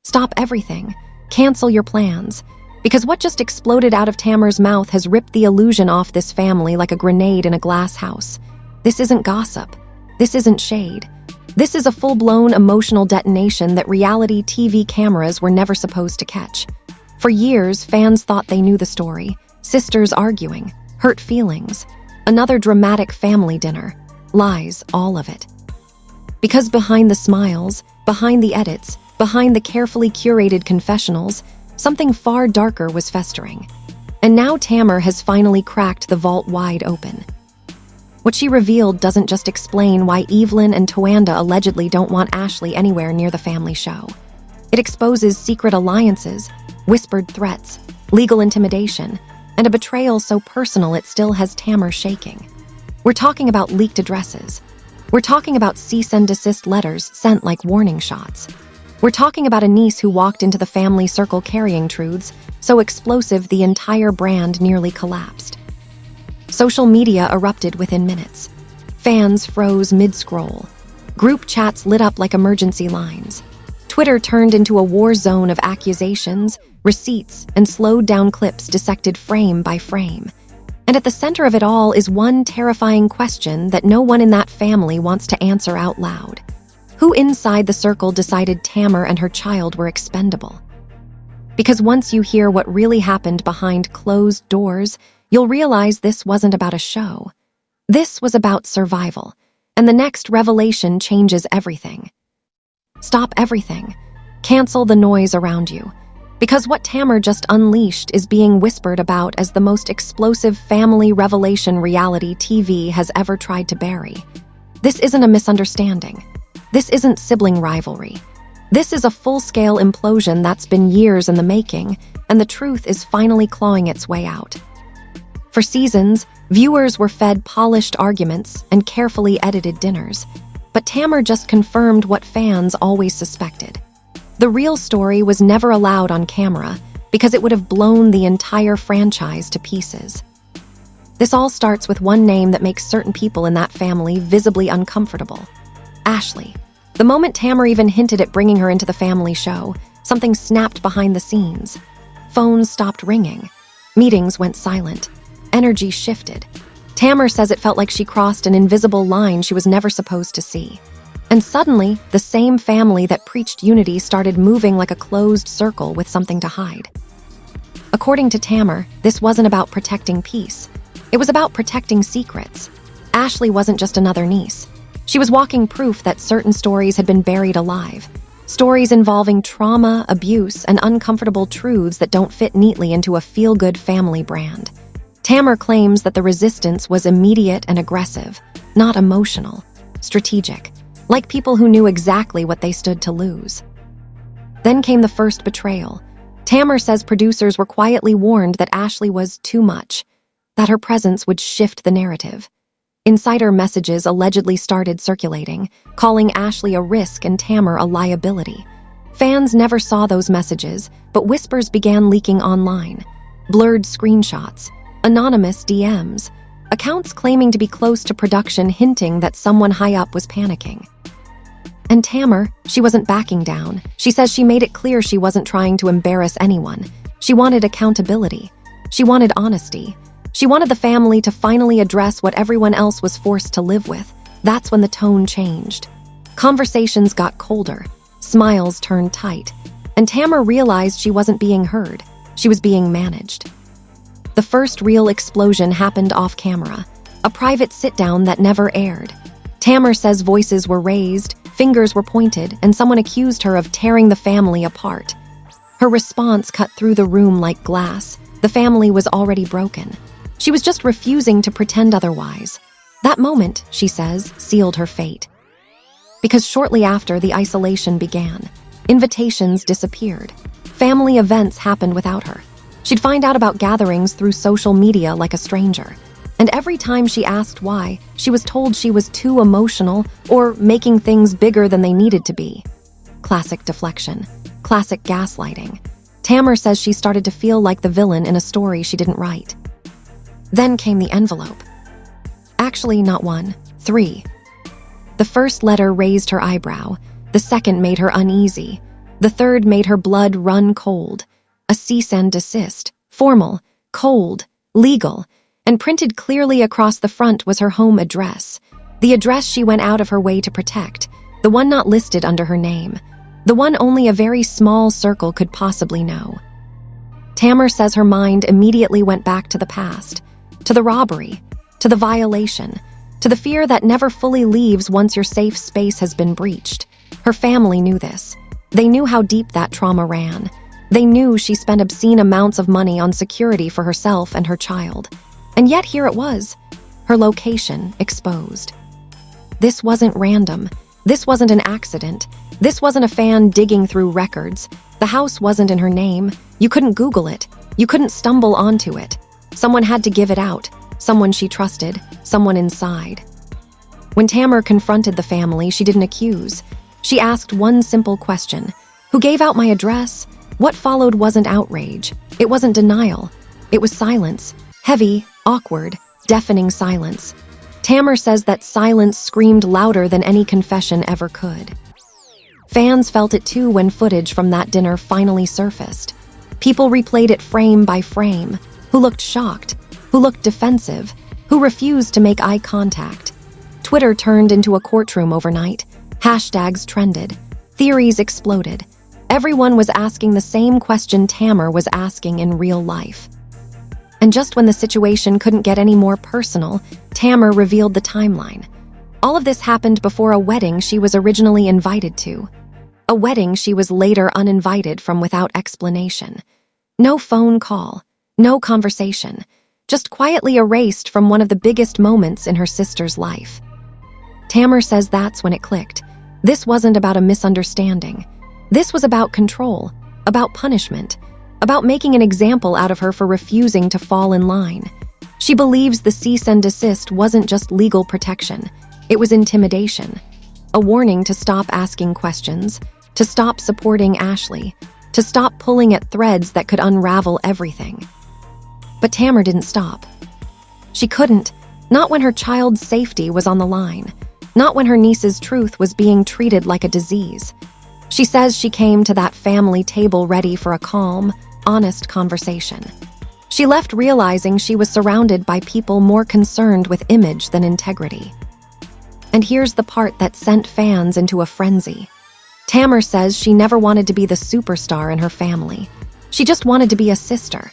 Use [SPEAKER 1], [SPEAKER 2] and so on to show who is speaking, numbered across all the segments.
[SPEAKER 1] Stop everything. Cancel your plans. Because what just exploded out of Tamar's mouth has ripped the illusion off this family like a grenade in a glass house. This isn't gossip. This isn't shade. This is a full-blown emotional detonation that reality TV cameras were never supposed to catch. For years, fans thought they knew the story. Sisters arguing, hurt feelings, another dramatic family dinner. Lies, all of it. Because behind the smiles, behind the edits, behind the carefully curated confessionals, something far darker was festering. And now Tamar has finally cracked the vault wide open. What she revealed doesn't just explain why Evelyn and Towanda allegedly don't want Ashlee anywhere near the family show. It exposes secret alliances, whispered threats, legal intimidation, and a betrayal so personal it still has Tamar shaking. We're talking about leaked addresses. We're talking about cease and desist letters sent like warning shots. We're talking about a niece who walked into the family circle carrying truths so explosive the entire brand nearly collapsed. Social media erupted within minutes. Fans froze mid-scroll. Group chats lit up like emergency lines. Twitter turned into a war zone of accusations, receipts, and slowed-down clips dissected frame by frame. And at the center of it all is one terrifying question that no one in that family wants to answer out loud. Who inside the circle decided Tamar and her child were expendable? Because once you hear what really happened behind closed doors, you'll realize this wasn't about a show. This was about survival, and the next revelation changes everything. Stop everything. Cancel the noise around you. Because what Tamar just unleashed is being whispered about as the most explosive family revelation reality TV has ever tried to bury. This isn't a misunderstanding. This isn't sibling rivalry. This is a full-scale implosion that's been years in the making, and the truth is finally clawing its way out. For seasons, viewers were fed polished arguments and carefully edited dinners. But Tamar just confirmed what fans always suspected. The real story was never allowed on camera because it would have blown the entire franchise to pieces. This all starts with one name that makes certain people in that family visibly uncomfortable: Ashlee. The moment Tamar even hinted at bringing her into the family show, something snapped behind the scenes. Phones stopped ringing. Meetings went silent. Energy shifted. Tamar says it felt like she crossed an invisible line she was never supposed to see. And suddenly, the same family that preached unity started moving like a closed circle with something to hide. According to Tamar, this wasn't about protecting peace. It was about protecting secrets. Ashlee wasn't just another niece. She was walking proof that certain stories had been buried alive. Stories involving trauma, abuse, and uncomfortable truths that don't fit neatly into a feel-good family brand. Tamar claims that the resistance was immediate and aggressive, not emotional, strategic, like people who knew exactly what they stood to lose. Then came the first betrayal. Tamar says producers were quietly warned that Ashlee was too much, that her presence would shift the narrative. Insider messages allegedly started circulating, calling Ashlee a risk and Tamar a liability. Fans never saw those messages, but whispers began leaking online. Blurred screenshots, anonymous DMs, accounts claiming to be close to production hinting that someone high up was panicking. And Tamar, she wasn't backing down. She says she made it clear she wasn't trying to embarrass anyone. She wanted accountability. She wanted honesty. She wanted the family to finally address what everyone else was forced to live with. That's when the tone changed. Conversations got colder. Smiles turned tight. And Tamar realized she wasn't being heard. She was being managed. The first real explosion happened off camera, a private sit-down that never aired. Tamar says voices were raised, fingers were pointed, and someone accused her of tearing the family apart. Her response cut through the room like glass. The family was already broken. She was just refusing to pretend otherwise. That moment, she says, sealed her fate. Because shortly after, the isolation began. Invitations disappeared. Family events happened without her. She'd find out about gatherings through social media like a stranger. And every time she asked why, she was told she was too emotional or making things bigger than they needed to be. Classic deflection. Classic gaslighting. Tamar says she started to feel like the villain in a story she didn't write. Then came the envelope. Actually, not one, 3. The first letter raised her eyebrow. The second made her uneasy. The third made her blood run cold. A cease and desist, formal, cold, legal, and printed clearly across the front was her home address. The address she went out of her way to protect, the one not listed under her name, the one only a very small circle could possibly know. Tamar says her mind immediately went back to the past, to the robbery, to the violation, to the fear that never fully leaves once your safe space has been breached. Her family knew this. They knew how deep that trauma ran. They knew she spent obscene amounts of money on security for herself and her child. And yet here it was, her location exposed. This wasn't random. This wasn't an accident. This wasn't a fan digging through records. The house wasn't in her name. You couldn't Google it. You couldn't stumble onto it. Someone had to give it out. Someone she trusted. Someone inside. When Tamar confronted the family, she didn't accuse. She asked one simple question. Who gave out my address? What followed wasn't outrage. It wasn't denial. It was silence. Heavy, awkward, deafening silence. Tamar says that silence screamed louder than any confession ever could. Fans felt it too when footage from that dinner finally surfaced. People replayed it frame by frame, who looked shocked, who looked defensive, who refused to make eye contact. Twitter turned into a courtroom overnight. Hashtags trended. Theories exploded. Everyone was asking the same question Tamar was asking in real life. And just when the situation couldn't get any more personal, Tamar revealed the timeline. All of this happened before a wedding she was originally invited to. A wedding she was later uninvited from without explanation. No phone call, no conversation, just quietly erased from one of the biggest moments in her sister's life. Tamar says that's when it clicked. This wasn't about a misunderstanding. This was about control, about punishment, about making an example out of her for refusing to fall in line. She believes the cease and desist wasn't just legal protection. It was intimidation. A warning to stop asking questions, to stop supporting Ashlee, to stop pulling at threads that could unravel everything. But Tamar didn't stop. She couldn't, not when her child's safety was on the line, not when her niece's truth was being treated like a disease. She says she came to that family table ready for a calm, honest conversation. She left realizing she was surrounded by people more concerned with image than integrity. And here's the part that sent fans into a frenzy. Tamar says she never wanted to be the superstar in her family. She just wanted to be a sister.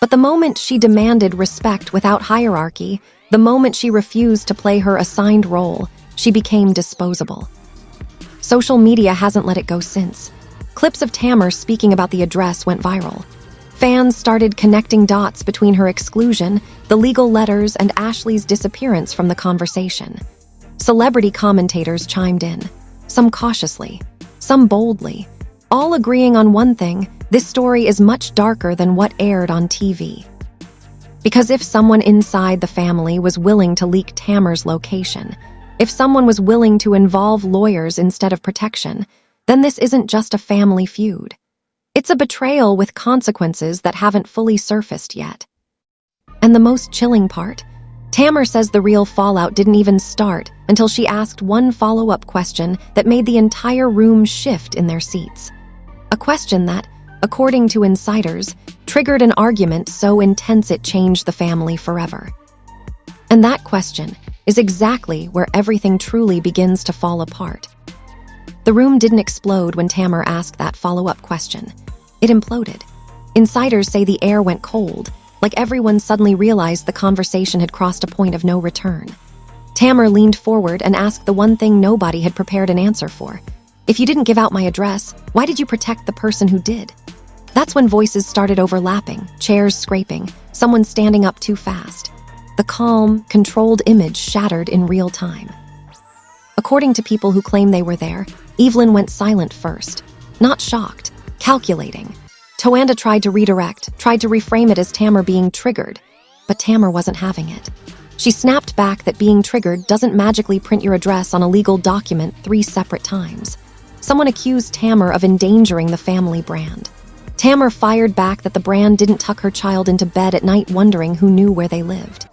[SPEAKER 1] But the moment she demanded respect without hierarchy, the moment she refused to play her assigned role, she became disposable. Social media hasn't let it go since. Clips of Tamar speaking about the address went viral. Fans started connecting dots between her exclusion, the legal letters, and Ashlee's disappearance from the conversation. Celebrity commentators chimed in, some cautiously, some boldly, all agreeing on one thing: this story is much darker than what aired on TV. Because if someone inside the family was willing to leak Tamar's location, if someone was willing to involve lawyers instead of protection, then this isn't just a family feud. It's a betrayal with consequences that haven't fully surfaced yet. And the most chilling part? Tamar says the real fallout didn't even start until she asked one follow-up question that made the entire room shift in their seats. A question that, according to insiders, triggered an argument so intense it changed the family forever. And that question is exactly where everything truly begins to fall apart. The room didn't explode when Tamar asked that follow-up question. It imploded. Insiders say the air went cold, like everyone suddenly realized the conversation had crossed a point of no return. Tamar leaned forward and asked the one thing nobody had prepared an answer for. If you didn't give out my address, why did you protect the person who did? That's when voices started overlapping, chairs scraping, someone standing up too fast. The calm, controlled image shattered in real time. According to people who claim they were there, Evelyn went silent first. Not shocked, calculating. Towanda tried to redirect, tried to reframe it as Tamar being triggered, but Tamar wasn't having it. She snapped back that being triggered doesn't magically print your address on a legal document 3 separate times. Someone accused Tamar of endangering the family brand. Tamar fired back that the brand didn't tuck her child into bed at night wondering who knew where they lived.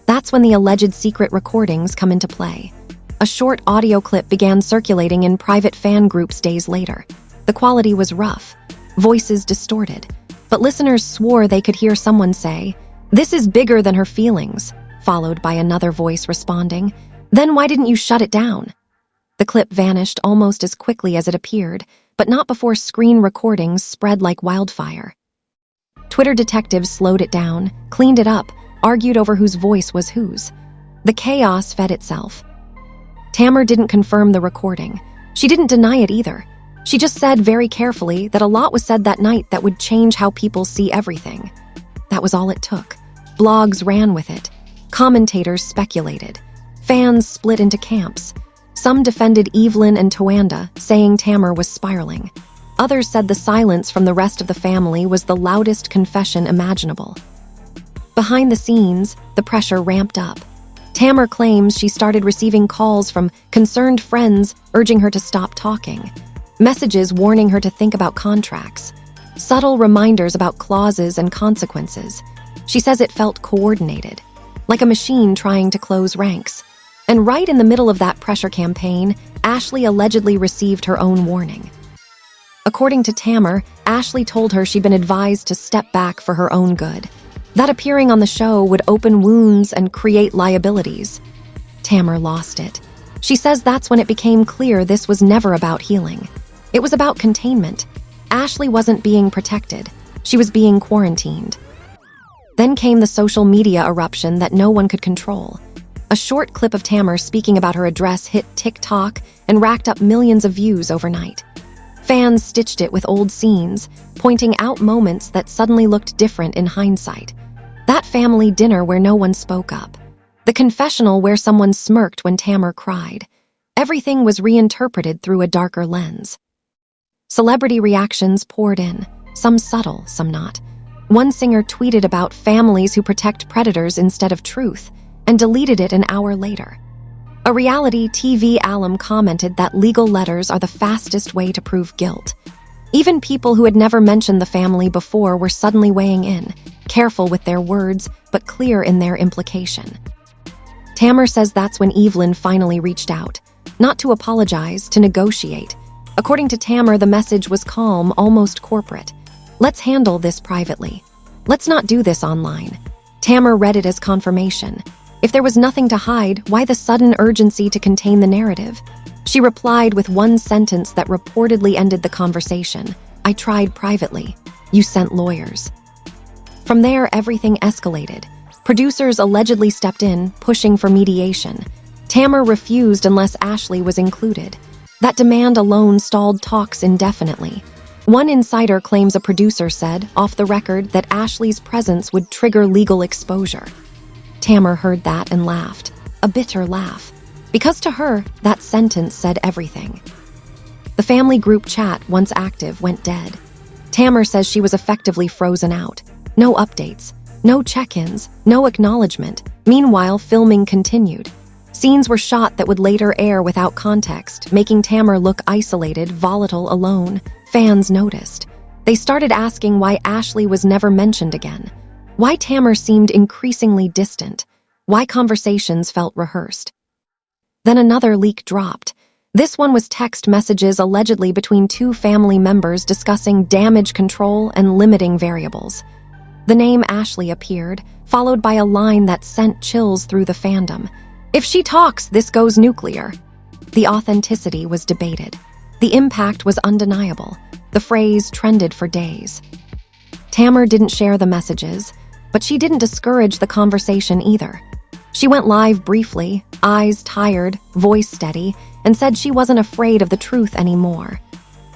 [SPEAKER 1] That's when the alleged secret recordings come into play. A short audio clip began circulating in private fan groups days later. The quality was rough, voices distorted, but listeners swore they could hear someone say, "This is bigger than her feelings," followed by another voice responding, "Then why didn't you shut it down?" The clip vanished almost as quickly as it appeared, but not before screen recordings spread like wildfire. Twitter detectives slowed it down, cleaned it up, argued over whose voice was whose. The chaos fed itself. Tamar didn't confirm the recording. She didn't deny it either. She just said very carefully that a lot was said that night that would change how people see everything. That was all it took. Blogs ran with it. Commentators speculated. Fans split into camps. Some defended Evelyn and Towanda, saying Tamar was spiraling. Others said the silence from the rest of the family was the loudest confession imaginable. Behind the scenes, the pressure ramped up. Tamar claims she started receiving calls from concerned friends urging her to stop talking, messages warning her to think about contracts, subtle reminders about clauses and consequences. She says it felt coordinated, like a machine trying to close ranks. And right in the middle of that pressure campaign, Ashlee allegedly received her own warning. According to Tamar, Ashlee told her she'd been advised to step back for her own good, that appearing on the show would open wounds and create liabilities. Tamar lost it. She says that's when it became clear this was never about healing. It was about containment. Ashlee wasn't being protected. She was being quarantined. Then came the social media eruption that no one could control. A short clip of Tamar speaking about her address hit TikTok and racked up millions of views overnight. Fans stitched it with old scenes, pointing out moments that suddenly looked different in hindsight. That family dinner where no one spoke up. The confessional where someone smirked when Tamar cried. Everything was reinterpreted through a darker lens. Celebrity reactions poured in, some subtle, some not. One singer tweeted about families who protect predators instead of truth, and deleted it an hour later. A reality TV alum commented that legal letters are the fastest way to prove guilt. Even people who had never mentioned the family before were suddenly weighing in, careful with their words, but clear in their implication. Tamar says that's when Evelyn finally reached out, not to apologize, to negotiate. According to Tamar, the message was calm, almost corporate. Let's handle this privately. Let's not do this online. Tamar read it as confirmation. If there was nothing to hide, why the sudden urgency to contain the narrative? She replied with one sentence that reportedly ended the conversation. I tried privately. You sent lawyers. From there, everything escalated. Producers allegedly stepped in, pushing for mediation. Tamar refused unless Ashlee was included. That demand alone stalled talks indefinitely. One insider claims a producer said, off the record, that Ashlee's presence would trigger legal exposure. Tamar heard that and laughed, a bitter laugh, because to her, that sentence said everything. The family group chat, once active, went dead. Tamar says she was effectively frozen out. No updates, no check-ins, no acknowledgement. Meanwhile, filming continued. Scenes were shot that would later air without context, making Tamar look isolated, volatile, alone. Fans noticed. They started asking why Ashlee was never mentioned again. Why Tamar seemed increasingly distant. Why conversations felt rehearsed. Then another leak dropped. This one was text messages allegedly between two family members discussing damage control and limiting variables. The name Ashlee appeared, followed by a line that sent chills through the fandom. If she talks, this goes nuclear. The authenticity was debated. The impact was undeniable. The phrase trended for days. Tamar didn't share the messages, but she didn't discourage the conversation either. She went live briefly, eyes tired, voice steady, and said she wasn't afraid of the truth anymore.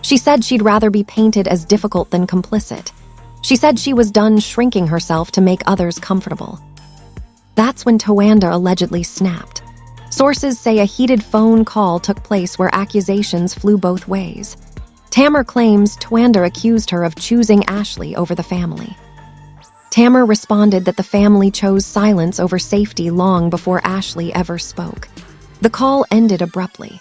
[SPEAKER 1] She said she'd rather be painted as difficult than complicit. She said she was done shrinking herself to make others comfortable. That's when Towanda allegedly snapped. Sources say a heated phone call took place where accusations flew both ways. Tamar claims Towanda accused her of choosing Ashlee over the family. Tamar responded that the family chose silence over safety long before Ashlee ever spoke. The call ended abruptly.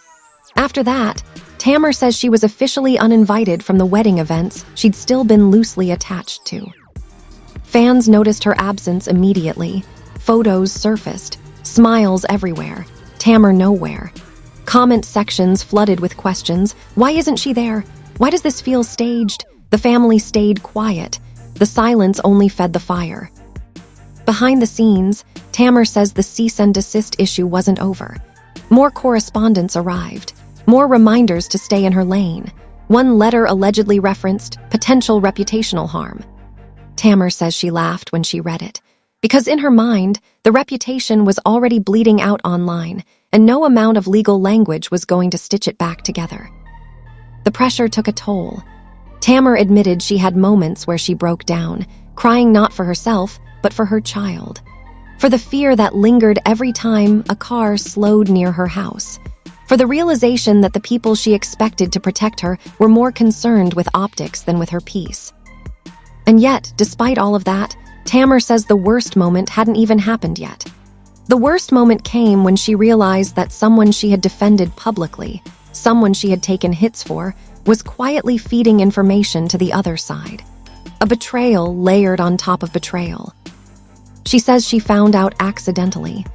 [SPEAKER 1] After that, Tamar says she was officially uninvited from the wedding events she'd still been loosely attached to. Fans noticed her absence immediately. Photos surfaced, smiles everywhere, Tamar nowhere. Comment sections flooded with questions. Why isn't she there? Why does this feel staged? The family stayed quiet. The silence only fed the fire. Behind the scenes, Tamar says the cease and desist issue wasn't over. More correspondence arrived. More reminders to stay in her lane. One letter allegedly referenced potential reputational harm. Tamar says she laughed when she read it, because in her mind, the reputation was already bleeding out online, and no amount of legal language was going to stitch it back together. The pressure took a toll. Tamar admitted she had moments where she broke down, crying not for herself, but for her child. For the fear that lingered every time a car slowed near her house. For the realization that the people she expected to protect her were more concerned with optics than with her peace. And yet, despite all of that, Tamar says the worst moment hadn't even happened yet. The worst moment came when she realized that someone she had defended publicly, someone she had taken hits for, was quietly feeding information to the other side. A betrayal layered on top of betrayal. She says she found out accidentally.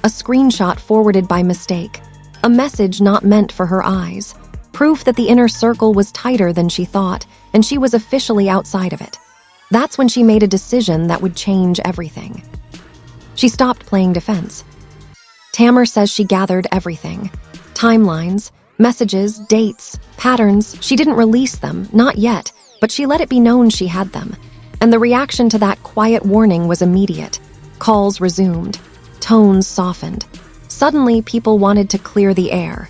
[SPEAKER 1] A screenshot forwarded by mistake. A message not meant for her eyes. Proof that the inner circle was tighter than she thought, and she was officially outside of it. That's when she made a decision that would change everything. She stopped playing defense. Tamar says she gathered everything. Timelines, messages, dates, patterns. She didn't release them, not yet, but she let it be known she had them. And the reaction to that quiet warning was immediate. Calls resumed. Tones softened. Suddenly, people wanted to clear the air.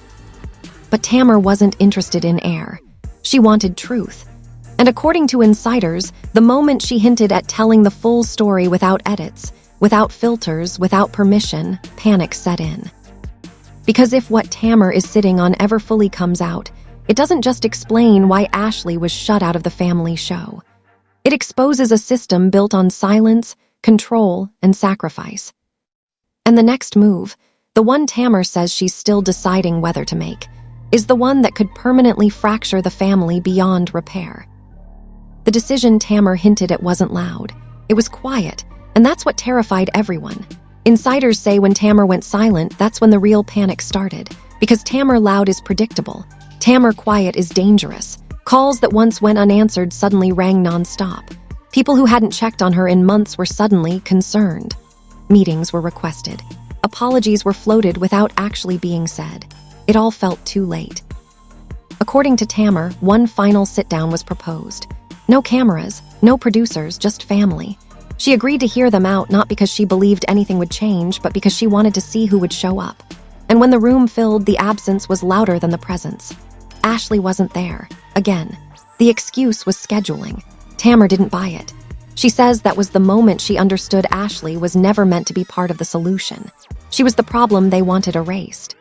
[SPEAKER 1] But Tamar wasn't interested in air. She wanted truth. And according to insiders, the moment she hinted at telling the full story without edits, without filters, without permission, panic set in. Because if what Tamar is sitting on ever fully comes out, it doesn't just explain why Ashlee was shut out of the family show. It exposes a system built on silence, control, and sacrifice. And the next move, the one Tamar says she's still deciding whether to make, is the one that could permanently fracture the family beyond repair. The decision Tamar hinted at wasn't loud. It was quiet, and that's what terrified everyone. Insiders say when Tamar went silent, that's when the real panic started. Because Tamar loud is predictable. Tamar quiet is dangerous. Calls that once went unanswered suddenly rang nonstop. People who hadn't checked on her in months were suddenly concerned. Meetings were requested. Apologies were floated without actually being said. It all felt too late. According to Tamar, one final sit-down was proposed. No cameras, no producers, just family. She agreed to hear them out not because she believed anything would change, but because she wanted to see who would show up. And when the room filled, the absence was louder than the presence. Ashlee wasn't there. Again. The excuse was scheduling. Tamar didn't buy it. She says that was the moment she understood Ashlee was never meant to be part of the solution. She was the problem they wanted erased.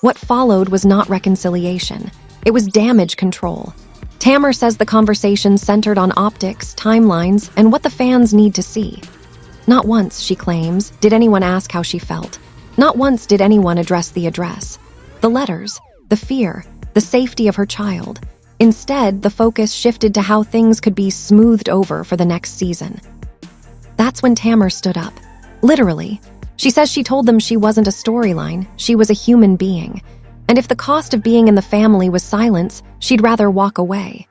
[SPEAKER 1] What followed was not reconciliation. It was damage control. Tamar says the conversation centered on optics, timelines, and what the fans need to see. Not once, she claims, did anyone ask how she felt. Not once did anyone address the address. The letters, the fear, the safety of her child. Instead, the focus shifted to how things could be smoothed over for the next season. That's when Tamar stood up. Literally. She says she told them she wasn't a storyline, she was a human being. And if the cost of being in the family was silence, she'd rather walk away.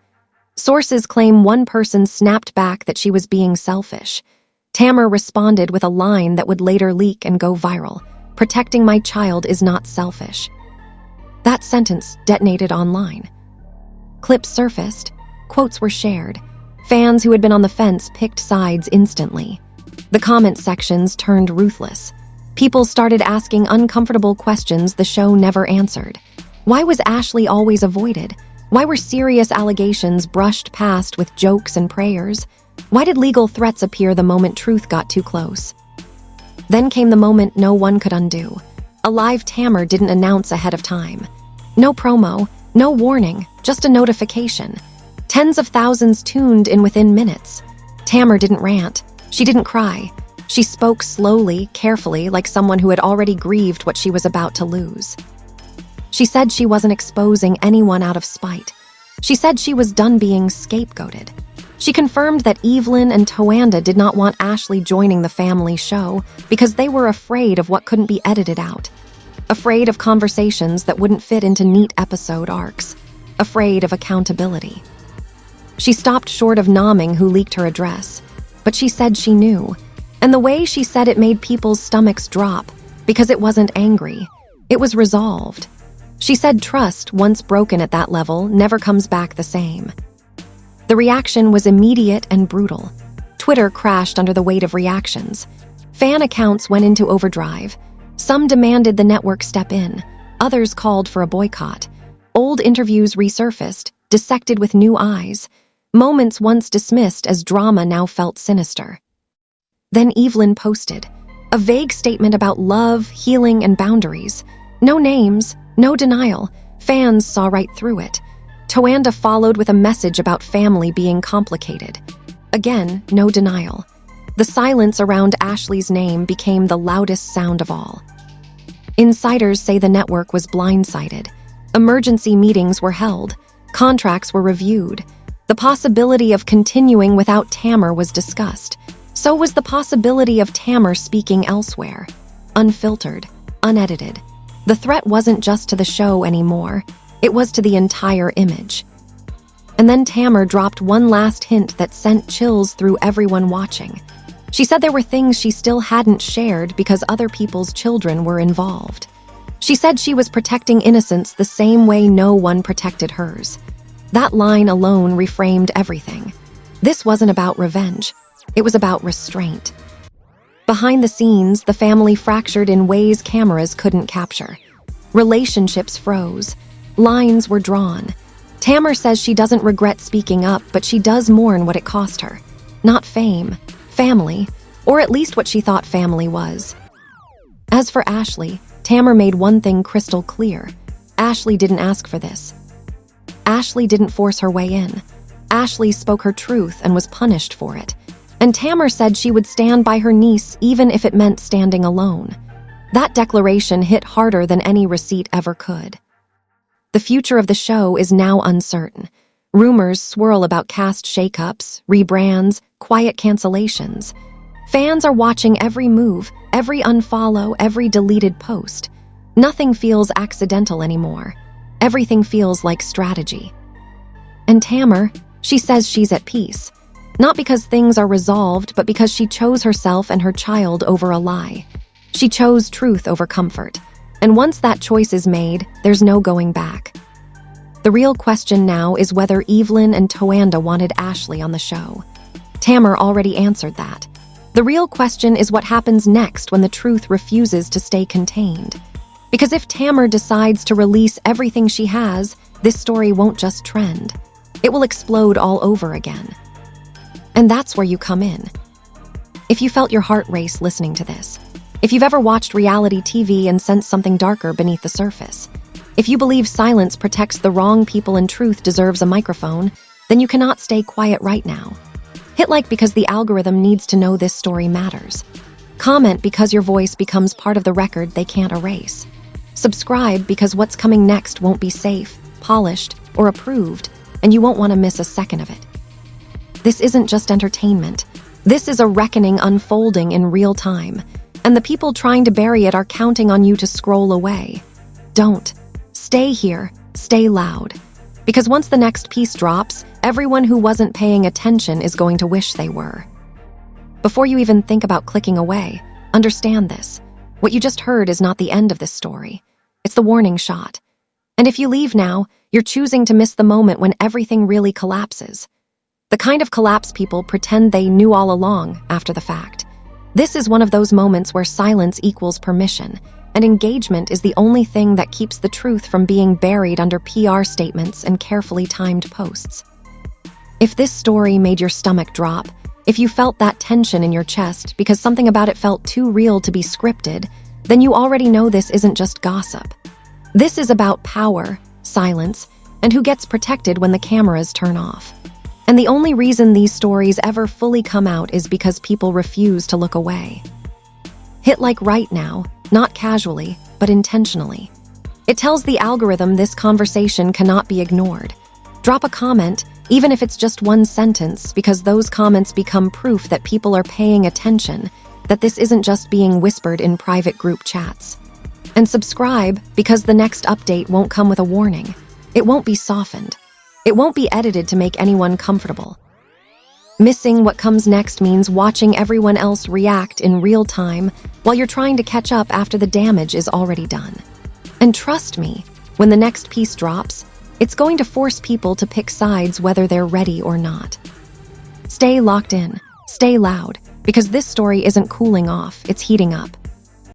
[SPEAKER 1] Sources claim one person snapped back that she was being selfish. Tamar responded with a line that would later leak and go viral. "Protecting my child is not selfish." That sentence detonated online. Clips surfaced. Quotes were shared. Fans who had been on the fence picked sides instantly. The comment sections turned ruthless. People started asking uncomfortable questions the show never answered. Why was Ashlee always avoided? Why were serious allegations brushed past with jokes and prayers? Why did legal threats appear the moment truth got too close? Then came the moment no one could undo. A live Tamar didn't announce ahead of time. No promo, no warning, just a notification. Tens of thousands tuned in within minutes. Tamar didn't rant. She didn't cry. She spoke slowly, carefully, like someone who had already grieved what she was about to lose. She said she wasn't exposing anyone out of spite. She said she was done being scapegoated. She confirmed that Evelyn and Towanda did not want Ashlee joining the family show because they were afraid of what couldn't be edited out. Afraid of conversations that wouldn't fit into neat episode arcs. afraid of accountability. She stopped short of naming who leaked her address, but she said she knew, and the way she said it made people's stomachs drop because it wasn't angry. It was resolved. She said trust, once broken at that level, never comes back the same. The reaction was immediate and brutal. Twitter crashed under the weight of reactions. Fan accounts went into overdrive. Some demanded the network step in. Others called for a boycott. Old interviews resurfaced, dissected with new eyes. Moments once dismissed as drama now felt sinister. Then Evelyn posted a vague statement about love, healing, and boundaries. No names, no denial. Fans saw right through it. Towanda followed with a message about family being complicated. Again, no denial. The silence around Ashlee's name became the loudest sound of all. Insiders say the network was blindsided. Emergency meetings were held. Contracts were reviewed. The possibility of continuing without Tamar was discussed. So was the possibility of Tamar speaking elsewhere. Unfiltered, unedited. The threat wasn't just to the show anymore. It was to the entire image. And then Tamar dropped one last hint that sent chills through everyone watching. She said there were things she still hadn't shared because other people's children were involved. She said she was protecting innocence the same way no one protected hers. That line alone reframed everything. This wasn't about revenge. It was about restraint. Behind the scenes, the family fractured in ways cameras couldn't capture. Relationships froze. Lines were drawn. Tamar says she doesn't regret speaking up, but she does mourn what it cost her. Not fame, family, or at least what she thought family was. As for Ashlee, Tamar made one thing crystal clear. Ashlee didn't ask for this. Ashlee didn't force her way in. Ashlee spoke her truth and was punished for it. And Tamar said she would stand by her niece even if it meant standing alone. That declaration hit harder than any receipt ever could. The future of the show is now uncertain. Rumors swirl about cast shakeups, rebrands, quiet cancellations. Fans are watching every move, every unfollow, every deleted post. Nothing feels accidental anymore. Everything feels like strategy. And Tamar, she says she's at peace. Not because things are resolved, but because she chose herself and her child over a lie. She chose truth over comfort. And once that choice is made, there's no going back. The real question now is whether Evelyn and Towanda wanted Ashlee on the show. Tamar already answered that. The real question is what happens next when the truth refuses to stay contained. Because if Tamar decides to release everything she has, this story won't just trend. It will explode all over again. And that's where you come in. If you felt your heart race listening to this, if you've ever watched reality TV and sensed something darker beneath the surface, if you believe silence protects the wrong people and truth deserves a microphone, then you cannot stay quiet right now. Hit like because the algorithm needs to know this story matters. Comment because your voice becomes part of the record they can't erase. Subscribe because what's coming next won't be safe, polished, or approved, and you won't want to miss a second of it. This isn't just entertainment. This is a reckoning unfolding in real time, and the people trying to bury it are counting on you to scroll away. Don't. Stay here. Stay loud. Because once the next piece drops, everyone who wasn't paying attention is going to wish they were. Before you even think about clicking away, understand this. What you just heard is not the end of this story. It's the warning shot. And if you leave now, you're choosing to miss the moment when everything really collapses. The kind of collapse people pretend they knew all along after the fact. This is one of those moments where silence equals permission, and engagement is the only thing that keeps the truth from being buried under PR statements and carefully timed posts. If this story made your stomach drop, if you felt that tension in your chest because something about it felt too real to be scripted, then you already know this isn't just gossip. This is about power, silence, and who gets protected when the cameras turn off. And the only reason these stories ever fully come out is because people refuse to look away. Hit like right now, not casually, but intentionally. It tells the algorithm this conversation cannot be ignored. Drop a comment, even if it's just one sentence, because those comments become proof that people are paying attention, that this isn't just being whispered in private group chats. And subscribe, because the next update won't come with a warning. It won't be softened. It won't be edited to make anyone comfortable. Missing what comes next means watching everyone else react in real time while you're trying to catch up after the damage is already done. And trust me, when the next piece drops, it's going to force people to pick sides whether they're ready or not. Stay locked in, stay loud, because this story isn't cooling off, it's heating up.